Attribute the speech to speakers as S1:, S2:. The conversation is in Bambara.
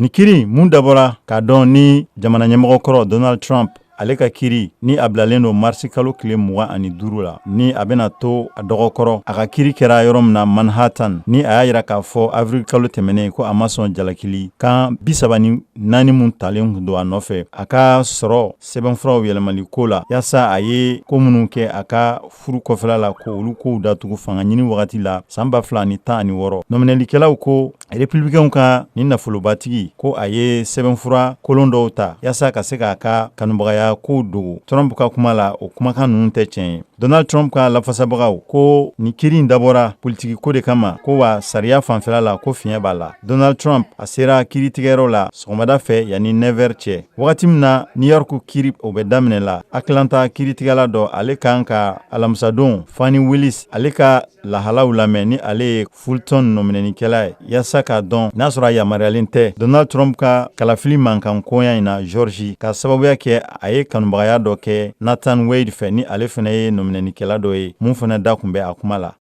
S1: Ni kiiri mun dabɔra k'a dɔn ni jamana ɲɛmɔgɔkɔrɔ Donald Trump ale ka kiiri ni a bilalen don marisi kalo tile 25 la ni a bɛna to a dɔgɔkɔrɔ a ka kiiri kɛra yɔrɔ min na Manhattan ni a y'a yira k'a fɔ avril kalo tɛmɛnen ko a ma sɔn jalakili kan 34 mun talen kun don a nɔfɛ a ka sɔrɔ sɛbɛnfuraw yɛlɛmali ko la yaasa a ye ko minnu kɛ a ka furu kɔfɛla la ko olu kow datugu fanga ɲini wagati la san 2016 nɔminɛlikɛlaw ko républicains ka ni nafolobatigi ko a ye sɛbɛnfura kolon dɔw ta yaasa ka se k'a ka kanubagaya ko dogo Trump ka kuma la o kumakan ninnu tɛ tiɲɛ ye. Donald Trump ka lafasabagaw ko ni kiiri in dabɔra politiki ko de kama ko wa sariya fanfɛla la ko fiɲɛ b'a la. Donald Trump a sera kiiritigɛyɔrɔ la sɔgɔmada fɛ yanni 9h cɛ. Wagati min na New York kiiri o bɛ daminɛ la Atlanta kiiritigɛla dɔ ale kan ka alamisadon Fani Willis ale ka lahalaw lamɛn ni ale ye Fulton nɔminɛnikɛla ye yaasa k'a dɔn n'a sɔrɔ a yamaruyalen tɛ Donald Trump ka kalafili mankan koya in na Georgie ka sababuya kɛ a ye kanubagaya dɔ kɛ Nathan Wade fɛ ni ale fana ye nɔminɛnikɛla dɔ ye mun fana da kun bɛ a kuma la.